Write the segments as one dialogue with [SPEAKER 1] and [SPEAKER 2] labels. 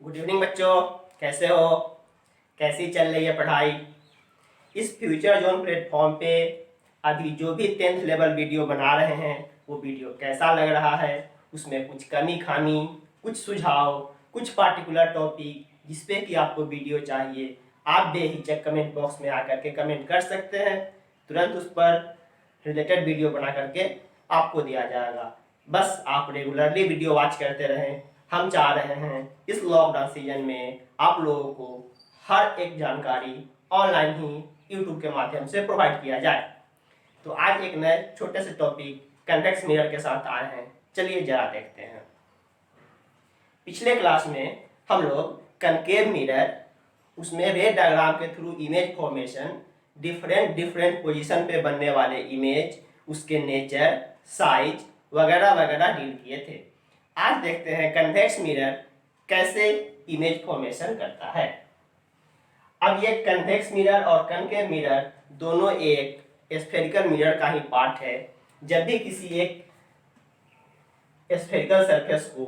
[SPEAKER 1] Good evening बच्चों, कैसे हो? कैसी चल रही है पढ़ाई? इस फ्यूचर जोन प्लेटफॉर्म पे अभी जो भी 10th लेवल वीडियो बना रहे हैं वो वीडियो कैसा लग रहा है? उसमें कुछ कमी खामी, कुछ सुझाव, कुछ पार्टिकुलर टॉपिक जिस पे कि आपको वीडियो चाहिए, आप बेहिचक कमेंट बॉक्स में आकर के कमेंट कर सकते हैं। तुरंत उस पर रिलेटेड वीडियो बना करके आपको दिया जाएगा। बस आप रेगुलरली वीडियो वॉच करते रहें। हम चाह रहे हैं इस लॉकडाउन सीजन में आप लोगों को हर एक जानकारी ऑनलाइन ही यूट्यूब के माध्यम से प्रोवाइड किया जाए। तो आज एक नए छोटे से टॉपिक कन्वेक्स मिरर के साथ आए हैं। चलिए जरा देखते हैं। पिछले क्लास में हम लोग कनकेव मिरर, उसमें रे डायग्राम के through image formation, different position पे बनने वाले इमेज, उसके नेचर, साइज वगैरह वगैरह डील किए थे। आज देखते हैं कन्वेक्स मिरर कैसे इमेज फॉर्मेशन करता है। अब ये कन्वेक्स मिरर और कनकेव मिरर दोनों एक स्फेरिकल मिरर का ही पार्ट है। जब भी किसी एक स्फेरिकल सरफेस को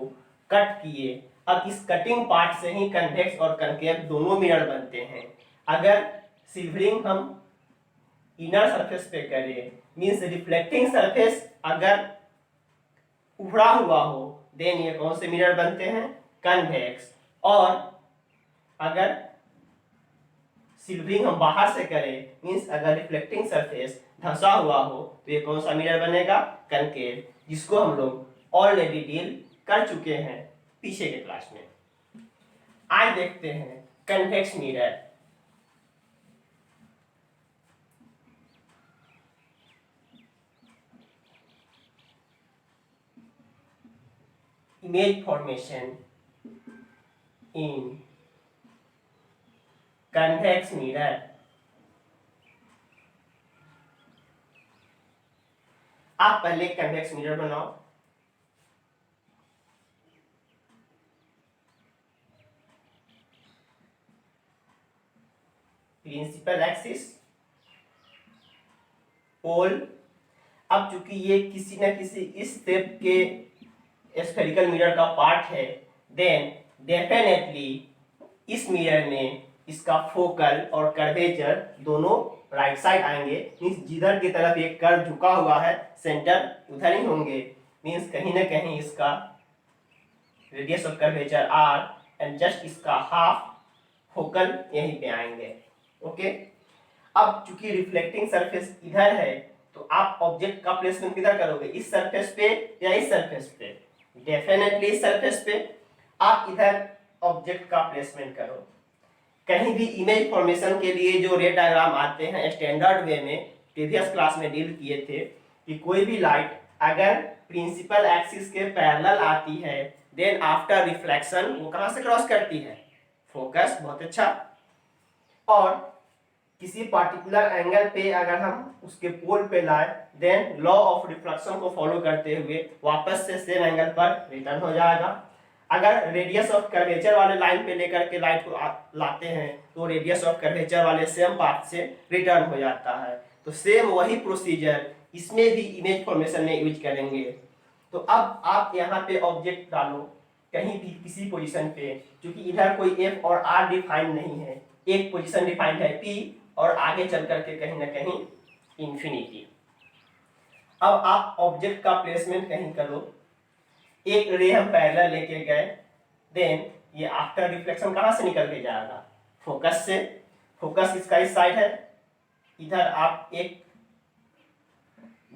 [SPEAKER 1] कट किए, अब इस कटिंग पार्ट से ही कन्वेक्स और कनकेव दोनों मिरर बनते हैं। अगर सिल्वरिंग हम इनर सरफेस पे करें, मींस रिफ्लेक्टिंग सरफेस अगर उभरा हुआ हो, देन ये कौन से मिरर बनते हैं? कन्वेक्स। और अगर सिल्वरिंग हम बाहर से करें, मींस अगर रिफ्लेक्टिंग सरफेस धंसा हुआ हो, तो ये कौन सा मिरर बनेगा? कनकेव, जिसको हम लोग ऑलरेडी डील कर चुके हैं पीछे के क्लास में। आज देखते हैं कन्वेक्स मिरर। इमेज फॉर्मेशन इन कन्वेक्स मिरर। आप पहले कन्वेक्स मिरर बनाओ। प्रिंसिपल एक्सिस, पोल। अब चूंकि ये किसी न किसी इस शेप के स्फेरिकल मिरर का पार्ट है, देन डेफिनेटली इस मिरर में इसका फोकल और कर्वेचर दोनों राइट साइड आएंगे। मीन्स जिधर की तरफ ये कर्व झुका हुआ है, सेंटर उधर ही होंगे। मीन्स कहीं ना कहीं इसका radius of curvature R and just इसका हाफ फोकल यहीं पे आएंगे। ओके। अब चूंकि रिफ्लेक्टिंग सरफेस इधर है, तो आप ऑब्जेक्ट का प्लेसमेंट किधर करोगे? इस सरफेस पे या इस सरफेस पे? डेफिनेटली इस सरफेस पे। आप इधर ऑब्जेक्ट का प्लेसमेंट करो। कहीं भी इमेज फॉर्मेशन के लिए जो रे डायग्राम आते हैं स्टैंडर्ड वे में, प्रीवियस क्लास में डील किए थे कि कोई भी लाइट अगर प्रिंसिपल एक्सिस के पैरेलल आती है, देन आफ्टर रिफ्लेक्शन वो कहां से क्रॉस करती है? फोकस। बहुत अच्छा। और किसी पार्टिकुलर एंगल पे अगर हम उसके पोल पे लाए, देन लॉ ऑफ रिफ्लेक्शन को फॉलो करते हुए वापस से सेम एंगल पर रिटर्न हो जाएगा। अगर रेडियस ऑफ कर्वेचर वाले लाइन पे लेकर के लाइट को लाते हैं, तो रेडियस ऑफ कर्वेचर वाले सेम पाथ से रिटर्न हो जाता है। तो सेम वही प्रोसीजर इसमें भी इमेज फॉर्मेशन में यूज करेंगे। तो अब आप यहाँ पे ऑब्जेक्ट डालो कहीं भी किसी पोजीशन पे, क्योंकि इधर कोई एफ और आर डिफाइंड नहीं है, एक पोजीशन डिफाइंड है पी और आगे चल करके कहीं ना कहीं इंफिनिटी। अब आप ऑब्जेक्ट का प्लेसमेंट कहीं करो। एक रे हम पैरेलल लेके गए, देन ये आफ्टर रिफ्लेक्शन कहां से निकल के जाएगा? फोकस से। फोकस इसका इस साइड है, इधर आप एक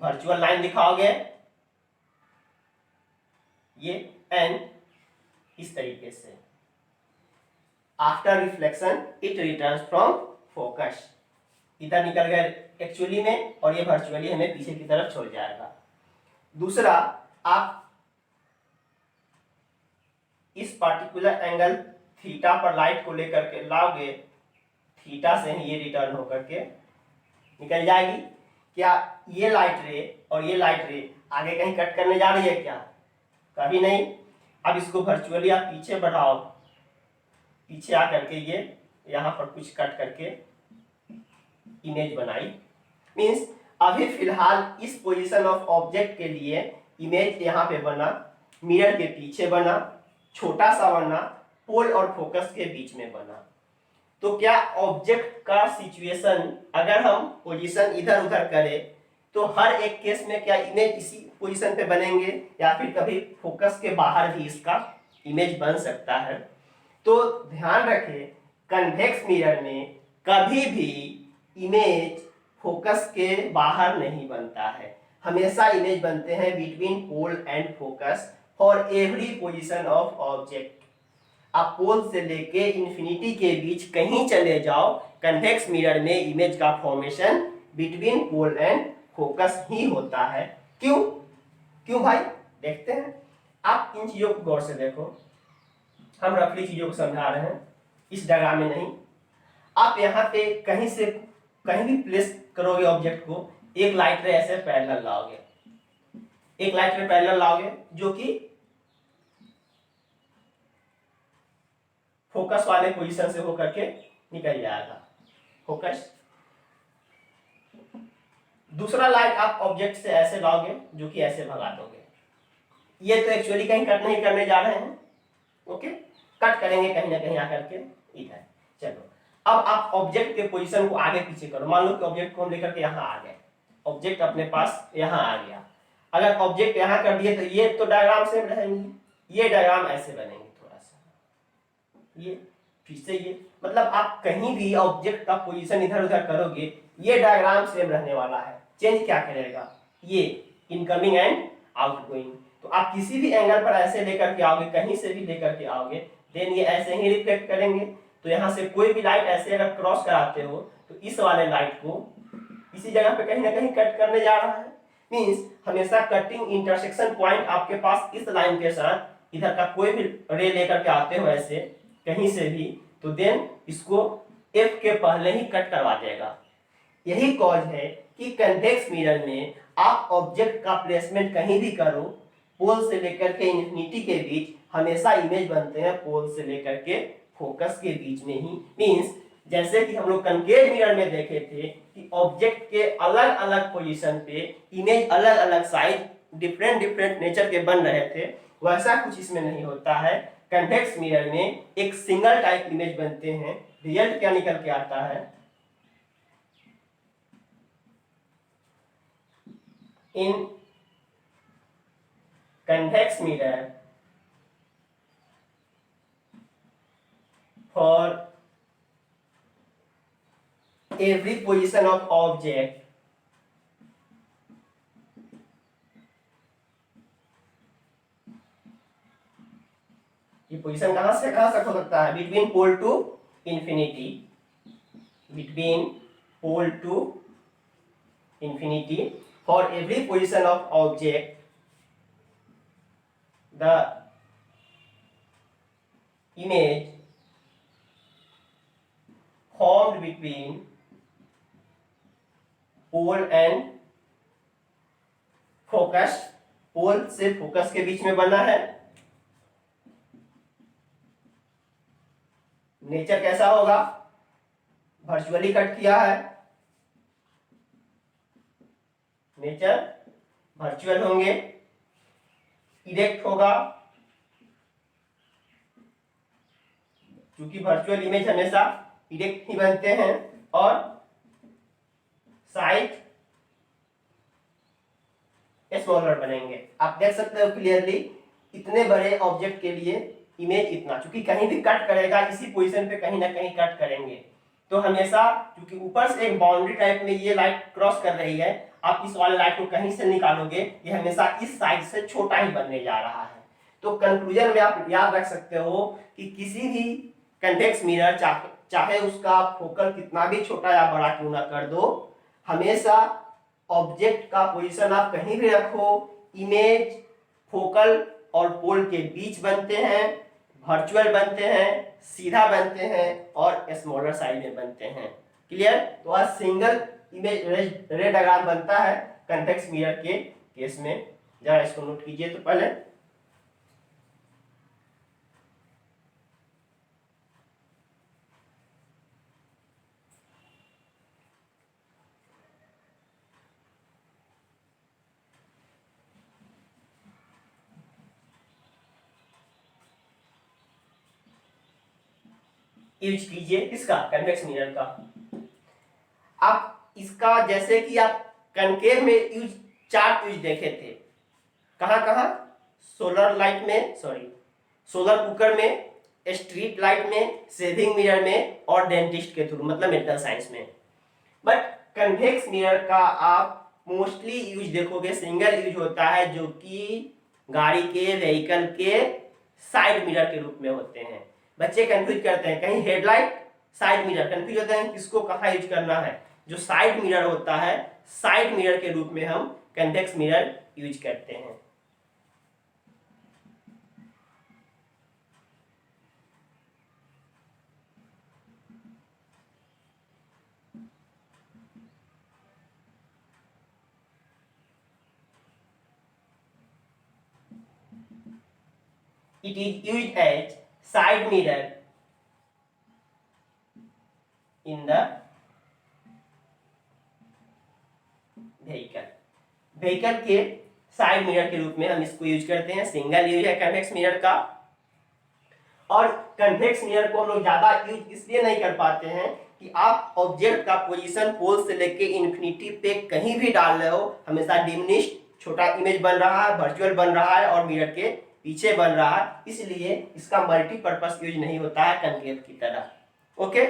[SPEAKER 1] वर्चुअल लाइन दिखाओगे ये, एंड इस तरीके से after reflection it returns from focus. इधर निकल गए एक्चुअली में, और ये वर्चुअली हमें पीछे की तरफ छोड़ जाएगा। दूसरा, आप इस पार्टिकुलर एंगल थीटा पर लाइट को लेकर के लाओगे, थीटा से ही ये रिटर्न होकर के निकल जाएगी। क्या ये लाइट रे और ये लाइट रे आगे कहीं कट करने जा रही है क्या? कभी नहीं। अब इसको वर्चुअली आप पीछे बढ़ाओ, पीछे आकर के ये यहाँ पर कुछ कट करके इमेज बनाई। मीन्स अभी फिलहाल इस पोजीशन ऑफ ऑब्जेक्ट के लिए इमेज यहाँ पे बना, मिरर के पीछे बना, छोटा सा बना, पोल और फोकस के बीच में बना। तो क्या ऑब्जेक्ट का सिचुएशन अगर हम पोजीशन इधर उधर करें तो हर एक केस में क्या इमेज इसी पोजीशन पे बनेंगे या फिर कभी फोकस के बाहर भी इसका इमेज बन सकता है। तो ध्यान रखें, कन्वेक्स मिरर में कभी भी इमेज फोकस के बाहर नहीं बनता है, हमेशा इमेज बनते हैं between pole and focus for every position of object. आप पोल से लेके इंफिनिटी के बीच कहीं चले जाओ, कन्वेक्स मिरर में इमेज का formation between pole and focus ही होता है। क्यों क्यों भाई, देखते हैं। आप इन चीजों को गौर से देखो, हम रफली चीजों को समझा रहे हैं, इस डायग्राम में नहीं। आप यहाँ पे कहीं से कहीं भी प्लेस करोगे ऑब्जेक्ट को, एक लाइट रे ऐसे पैरेलल लाओगे, एक लाइट रे पैरेलल लाओगे जो कि फोकस वाले पोजीशन से होकर के निकल जाएगा फोकस। दूसरा लाइट आप ऑब्जेक्ट से ऐसे लाओगे जो कि ऐसे भगा दोगे। ये तो एक्चुअली कहीं कट नहीं करने जा रहे हैं, ओके, कट करेंगे कहीं ना कहीं आकर के इधर। चलो अब आप ऑब्जेक्ट के पोजीशन को आगे पीछे करो। मान लो कि ऑब्जेक्ट को हम लेकर के यहाँ आ गए, ऑब्जेक्ट अपने पास यहाँ आ गया। अगर ऑब्जेक्ट यहाँ कर दिए तो ये तो डायग्राम सेम रहेंगे, ये डायग्राम ऐसे बनेंगे थोड़ा सा, ये फिर से ये, मतलब आप कहीं भी ऑब्जेक्ट का पोजीशन इधर उधर करोगे ये डायग्राम सेम रहने वाला है। चेंज क्या करेगा, ये इनकमिंग एंड आउटगोइंग। तो आप किसी भी एंगल पर ऐसे लेकर के आओगे, कहीं से भी लेकर के आओगे, देन ये ऐसे ही रिफ्लेक्ट करेंगे। तो यहाँ से कोई भी लाइट ऐसे अगर क्रॉस कराते हो तो इस वाले लाइट को इसी जगह पे कहीं ना कहीं कट करने जा रहा है। मींस हमेशा कटिंग इंटरसेक्शन पॉइंट आपके पास इस लाइन के साथ इधर का कोई भी रे लेकर के आते हो ऐसे कहीं से भी, तो देन इसको F के पहले ही कट करवा देगा। यही कॉज है कि कन्वेक्स मिरर में आप ऑब्जेक्ट का प्लेसमेंट कहीं भी करो, पोल से लेकर के इंफिनिटी के बीच हमेशा इमेज बनते हैं पोल से लेकर के फोकस के बीच में ही। मींस जैसे कि हम लोग कनकेव मिरर में देखे थे कि ऑब्जेक्ट के अलग अलग पोजीशन पे इमेज अलग अलग साइज डिफरेंट डिफरेंट नेचर के बन रहे थे, वैसा कुछ इसमें नहीं होता है। कन्वेक्स मिरर में एक सिंगल टाइप इमेज बनते हैं। रिजल्ट क्या निकल के आता है, in convex mirror for every position of object ये पोजीशन कहां से कहां तक हो सकता है, between pole to infinity, between pole to infinity for every position of object the image formed between pole and focus, पोल से फोकस के बीच में बना है। नेचर कैसा होगा, वर्चुअली कट किया है, नेचर वर्चुअल होंगे, इरेक्ट होगा, क्योंकि वर्चुअल इमेज हमेशा इरेक्ट ही बनते हैं, और साइज स्मॉलर बनेंगे। आप देख सकते हो क्लियरली इतने बड़े ऑब्जेक्ट के लिए इमेज इतना, क्योंकि कहीं भी कट करेगा इसी पोजीशन पे कहीं ना कहीं कट करेंगे। तो हमेशा क्योंकि ऊपर से एक बाउंड्री टाइप में ये लाइट क्रॉस कर रही है, आप इस वाले लाइट को कहीं से निकालोगे ये हमेशा इस साइड से छोटा ही बनने जा रहा है। तो कंक्लूजन में आप याद रख सकते हो कि किसी भी कन्वेक्स मिरर चाहे उसका फोकल कितना भी छोटा या बड़ा क्यों ना कर दो, हमेशा ऑब्जेक्ट का पोजीशन आप कहीं भी रखो, इमेज फोकल और पोल के बीच बनते हैं, वर्चुअल बनते हैं, सीधा बनते हैं और स्मॉलर साइज में बनते हैं। क्लियर। तो आज सिंगल इमेज रे डायग्राम बनता है कन्वेक्स मिरर के केस में। जरा इसको नोट कीजिए। तो पहले यूज कीजिए, इसका कन्वेक्स मिरर का। आप इसका जैसे कि आप कनकेव में यूज, चार यूज देखे थे, कहाँ कहाँ, सोलर लाइट में, सॉरी सोलर कुकर में, स्ट्रीट लाइट में, सेविंग मिरर में और डेंटिस्ट के थ्रू, मतलब मेडिकल साइंस में। बट कन्वेक्स मिरर का आप मोस्टली यूज देखोगे सिंगल यूज होता है, जो कि गाड़ी के, व्हीकल के साइड मिरर के रूप में होते हैं। बच्चे कंफ्यूज करते हैं, कहीं हेडलाइट, साइड मिरर, कंफ्यूज होते हैं किसको कहाँ यूज करना है। जो साइड मिरर होता है, साइड मिरर के रूप में हम कन्वेक्स मिरर यूज करते हैं। It is used as side mirror in the vehicle के साइड मिरर के रूप में हम इसको यूज करते हैं। सिंगल यूज है कन्वेक्स मिरर का। और कन्वेक्स मिरर को हम लोग ज्यादा यूज इसलिए नहीं कर पाते हैं कि आप ऑब्जेक्ट का पोजीशन पोल से लेके इन्फिनिटी पे कहीं भी डाल रहे हो, हमेशा डिमिनिश्ड छोटा इमेज बन रहा है, वर्चुअल बन रहा है और मिरर के पीछे बन रहा है, इसलिए इसका मल्टीपर्पस यूज नहीं होता है कनकेव की तरह। ओके,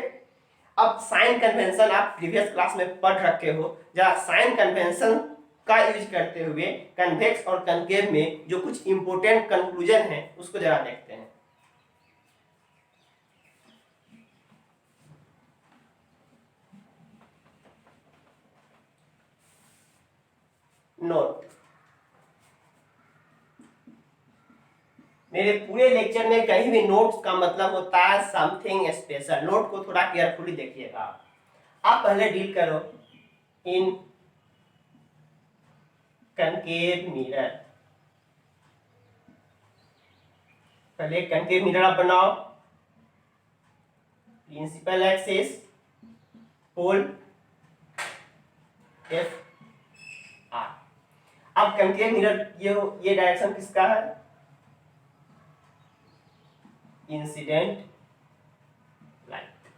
[SPEAKER 1] अब साइन कन्वेंशन आप प्रीवियस क्लास में पढ़ रखे हो, जरा साइन कन्वेंशन का यूज करते हुए कन्वेक्स और कनकेव में जो कुछ इंपोर्टेंट कंक्लूजन है उसको जरा देखते हैं। नोट, मेरे पूरे लेक्चर में कहीं भी नोट्स का मतलब होता है समथिंग स्पेशल। नोट को थोड़ा केयरफुली देखिएगा। आप पहले डील करो इन कनकेव मिरर। पहले कनकेव मिरर आप बनाओ, प्रिंसिपल एक्सिस, पोल एफ आर। अब कनकेव मिरर ये डायरेक्शन किसका है, इंसिडेंट लाइट,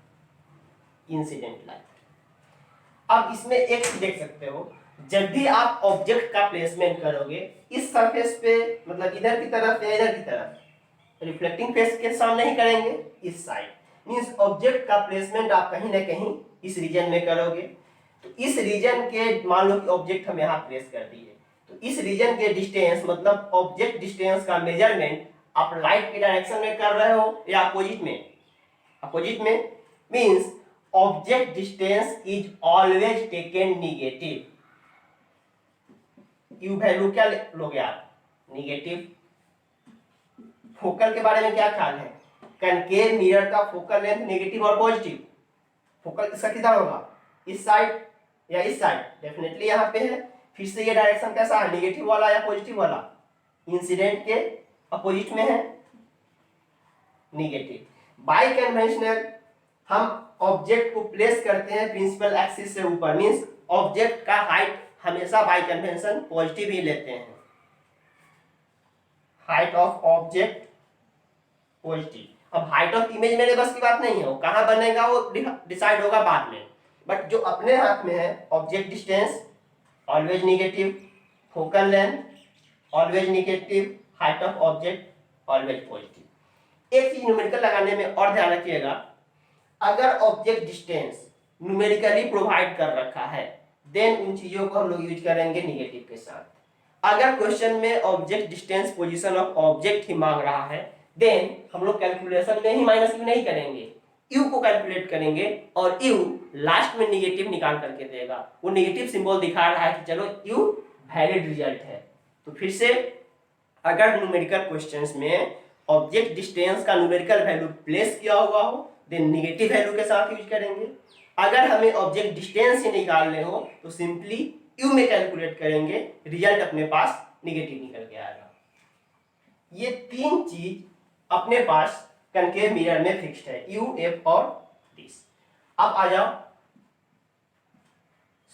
[SPEAKER 1] इंसिडेंट लाइट। अब इसमें एक चीज देख सकते हो, जब भी आप ऑब्जेक्ट का प्लेसमेंट करोगे इस सरफेस पे, मतलब इधर की तरफ या इधर की तरफ, रिफ्लेक्टिंग फेस के सामने ही करेंगे, इस साइड, मींस ऑब्जेक्ट का प्लेसमेंट आप कहीं ना कहीं इस रीजन में करोगे। तो इस रीजन के, मान लो कि ऑब्जेक्ट हम यहाँ प्लेस कर दिए, तो इस रीजन के डिस्टेंस, मतलब ऑब्जेक्ट डिस्टेंस का मेजरमेंट आप लाइट के डायरेक्शन में कर रहे हो या अपोजिट में, अपोजिट में, means object distance is always taken negative. You value क्या लोगे आप, निगेटिव। फोकल के बारे में क्या ख्याल है, कनकेव मिरर का फोकल लेंथ नेगेटिव और पॉजिटिव। फोकल इसका किधर होगा, इस साइड या इस साइड, डेफिनेटली यहाँ पे है। फिर से ये डायरेक्शन कैसा है, नेगेटिव वाला या पॉजिटिव वाला, इंसिडेंट के अपोजिट में है, नेगेटिव। बाई कन्वेंशनल हम ऑब्जेक्ट को प्लेस करते हैं प्रिंसिपल एक्सिस से ऊपर, मींस ऑब्जेक्ट का हाइट हमेशा बाई कन्वेंशन पॉजिटिव ही लेते हैं, हाइट ऑफ ऑब्जेक्ट पॉजिटिव। अब हाइट ऑफ इमेज मेरे बस की बात नहीं है, वो कहां बनेगा वो डिसाइड होगा बाद में, बट जो अपने हाथ में है, object distance always negative, focal length always negative, height of object always positive. एक चीज न्यूमेरिकल लगाने में और ध्यान रखिएगा, अगर ऑब्जेक्ट डिस्टेंस न्यूमेरिकली प्रोवाइड कर रखा है देन उन चीजों को हम लोग यूज करेंगे निगेटिव के साथ। अगर क्वेश्चन में object distance position of object ही मांग रहा है देन हम लोग कैलकुलेशन में ही माइनस यू नहीं करेंगे, यू को कैलकुलेट करेंगे और यू लास्ट में निगेटिव निकाल करके देगा। वो निगेटिव सिंबल दिखा रहा है कि चलो यू वैलिड रिजल्ट है। तो फिर से अगर न्यूमेरिकल क्वेश्चंस में ऑब्जेक्ट डिस्टेंस का न्यूमेरिकल वैल्यू प्लेस किया हुआ हो देन निगेटिव वैल्यू के साथ यूज करेंगे। अगर हमें ऑब्जेक्ट डिस्टेंस ही निकालने हो तो सिंपली यू में कैलकुलेट करेंगे, रिजल्ट अपने पास निगेटिव निकल के आएगा। ये तीन चीज अपने पास कनकेव मिरर में फिक्स्ड है, यू, एफ और दिस। अब आ जाओ,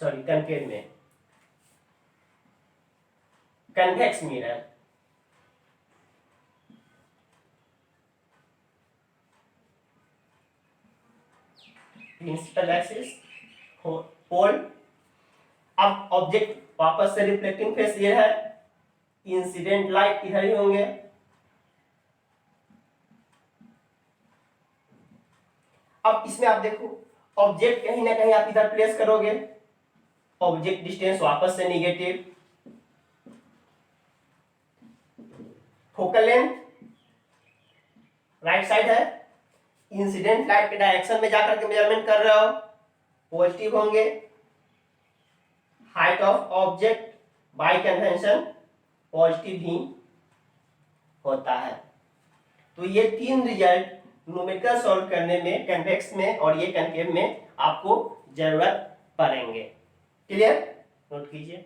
[SPEAKER 1] सॉरी कनकेव में कन्वेक्स मिरर। प्रिंसिपल एक्सिस पोल। अब ऑब्जेक्ट वापस से रिफ्लेक्टिंग फेस ये है, इंसिडेंट लाइट इधर ही होंगे। अब इसमें आप देखो ऑब्जेक्ट कहीं ना कहीं आप इधर प्लेस करोगे, ऑब्जेक्ट डिस्टेंस वापस से negative, focal length right side है, इंसिडेंट लाइट के डायरेक्शन में जाकर के मेजरमेंट कर रहे हो, पॉजिटिव होंगे। Height of object by convention positive ही होता है। तो ये तीन रिजल्ट न्यूमेरिकल सॉल्व करने में कन्वेक्स में और ये कनकेव में आपको जरूरत पड़ेंगे। क्लियर, नोट कीजिए।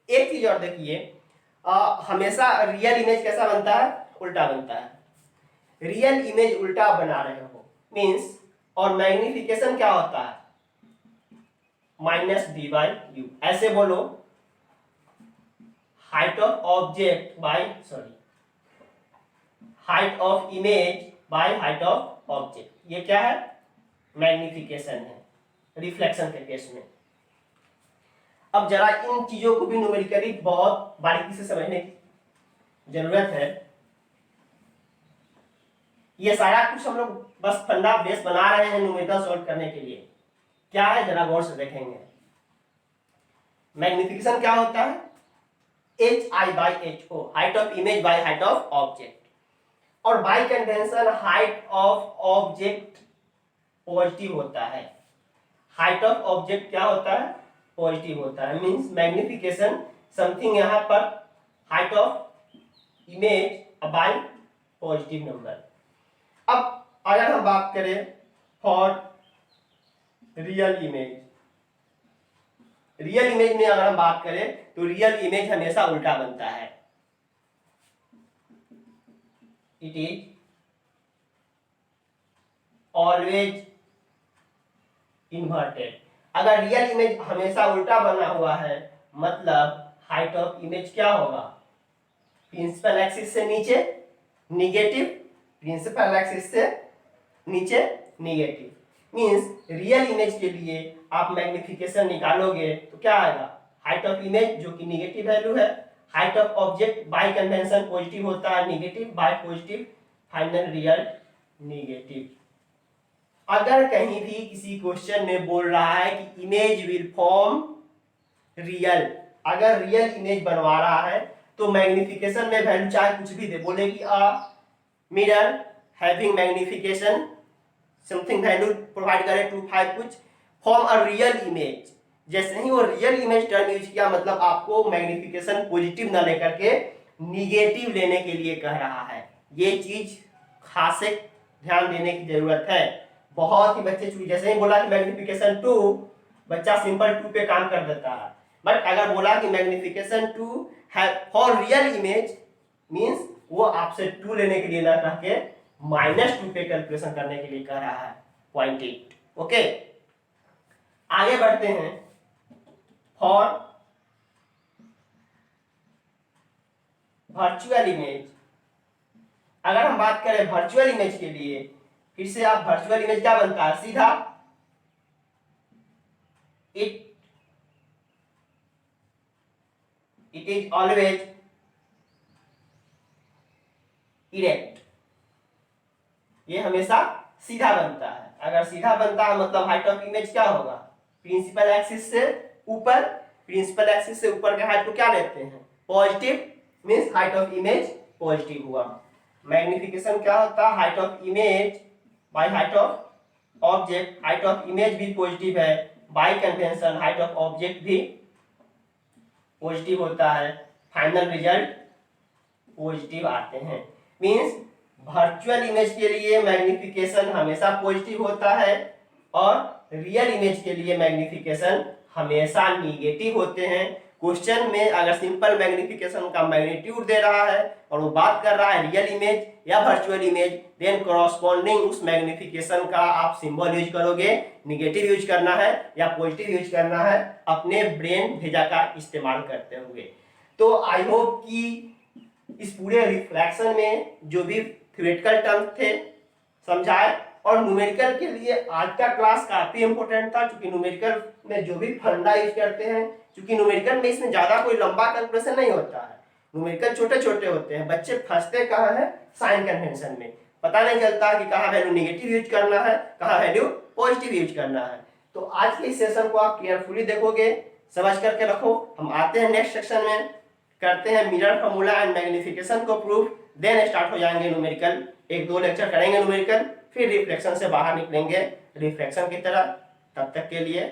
[SPEAKER 1] एक चीज और देखिए, हमेशा रियल इमेज कैसा बनता है, उल्टा बनता है। रियल इमेज उल्टा बना रहे हो मींस, और मैग्निफिकेशन क्या होता है, -d/u। ऐसे बोलो, height of object bye height of image by height of object, ये क्या है, मैग्निफिकेशन है रिफ्लेक्शन के केस में। अब जरा इन चीजों को भी न्यूमेरिकली बहुत बारीकी से समझने की जरूरत है। ये सारा कुछ हम लोग बस फंडा बेस बना रहे हैं न्यूमेरिकल सॉल्व करने के लिए। क्या है जरा गौर से देखेंगे। मैग्निफिकेशन क्या होता है, HI/HO, height of image by height of object. और by convention height of object positive होता है। हाइट ऑफ ऑब्जेक्ट क्या होता है, पॉजिटिव होता है। मींस मैग्निफिकेशन समथिंग यहां पर height of image bye positive number. अब अगर हम बात करें for real image, real image में अगर हम बात करें तो रियल इमेज हमेशा उल्टा बनता है। It is always inverted. अगर रियल इमेज हमेशा उल्टा बना हुआ है मतलब हाइट ऑफ इमेज क्या होगा, प्रिंसिपल एक्सिस से नीचे निगेटिव, प्रिंसिपल एक्सिस से नीचे निगेटिव। मींस रियल इमेज के लिए आप मैग्निफिकेशन निकालोगे तो क्या आएगा, हाइट ऑफ इमेज जो कि निगेटिव वैल्यू है, height of object by convention positive होता है, negative bye positive, final result negative. अगर कहीं भी किसी क्वेश्चन में बोल रहा है कि इमेज विल फॉर्म रियल, अगर रियल इमेज बनवा रहा है तो मैग्निफिकेशन में वैल्यू चाहे कुछ भी दे, बोले कि mirror having magnification something value provide करे 2.5 कुछ, फॉर्म अ रियल इमेज। जैसे ही वो रियल इमेज टर्म यूज किया मतलब आपको मैग्निफिकेशन पॉजिटिव ना लेकर के निगेटिव लेने के लिए कह रहा है। ये चीज खास ध्यान देने की जरूरत है। बहुत ही बच्चे चूज, जैसे ही बोला कि मैग्निफिकेशन 2, बच्चा सिंपल 2 पे काम कर देता है। बट अगर बोला कि मैग्निफिकेशन 2 है फॉर रियल इमेज मींस वो आपसे 2 लेने के लिए ना कह के -2 पे कैलकुलेशन करने के लिए कह रहा है, 0.8। ओके, आगे बढ़ते हैं। फॉर वर्चुअल इमेज, अगर हम बात करें वर्चुअल इमेज के लिए, फिर से आप वर्चुअल इमेज क्या बनता है, सीधा इट इज ऑलवेज इरेक्ट, ये हमेशा सीधा बनता है। अगर सीधा बनता है मतलब हाइट ऑफ इमेज क्या होगा, प्रिंसिपल एक्सिस से ऊपर, प्रिंसिपल एक्सिस से ऊपर के हाइट को क्या लेते हैं, positive, means height of image positive हुआ। मैग्निफिकेशन क्या होता है, height of image by height of object, height of image भी पॉजिटिव है, bye convention height of object भी पॉजिटिव होता है, फाइनल रिजल्ट पॉजिटिव आते हैं। मींस वर्चुअल इमेज के लिए मैग्निफिकेशन हमेशा पॉजिटिव होता है और रियल इमेज के लिए मैग्निफिकेशन हमेशा निगेटिव होते हैं। क्वेश्चन में अगर सिंपल मैग्निफिकेशन का मैग्नीट्यूड दे रहा है और वो बात कर रहा है रियल इमेज या वर्चुअल इमेज, देन कॉरस्पॉन्डिंग उस मैग्निफिकेशन का आप सिंबल यूज करोगे, निगेटिव यूज करना है या पॉजिटिव यूज करना है अपने ब्रेन भेजा का इस्तेमाल करते हुए। तो आई होप कि इस पूरे रिफ्रैक्शन में जो भी थ्योरेटिकल टर्म्स थे समझाए, और न्यूमेरिकल के लिए आज का क्लास काफी इंपॉर्टेंट था, क्योंकि न्यूमेरिकल में जो भी फंडा यूज करते हैं, क्योंकि न्यूमेरिकल में इसमें ज्यादा कोई लंबा कैलकुलेशन नहीं होता है, न्यूमेरिकल छोटे छोटे होते हैं, बच्चे फंसते कहाँ है साइन कन्वेंशन में, पता नहीं चलता कि कहाँ वैल्यू नेगेटिव यूज करना है, कहाँ वैल्यू पॉजिटिव यूज करना है। तो आज के इस सेशन को आप केयरफुली देखोगे, समझ करके रखो। हम आते हैं नेक्स्ट सेक्शन में, करते हैं मिरर फॉर्मूला एंड मैग्निफिकेशन को प्रूफ, देन स्टार्ट हो जाएंगे न्यूमेरिकल, 1-2 लेक्चर करेंगे न्यूमेरिकल, फिर रिफ्लेक्शन से बाहर निकलेंगे रिफ्लेक्शन की तरह। तब तक के लिए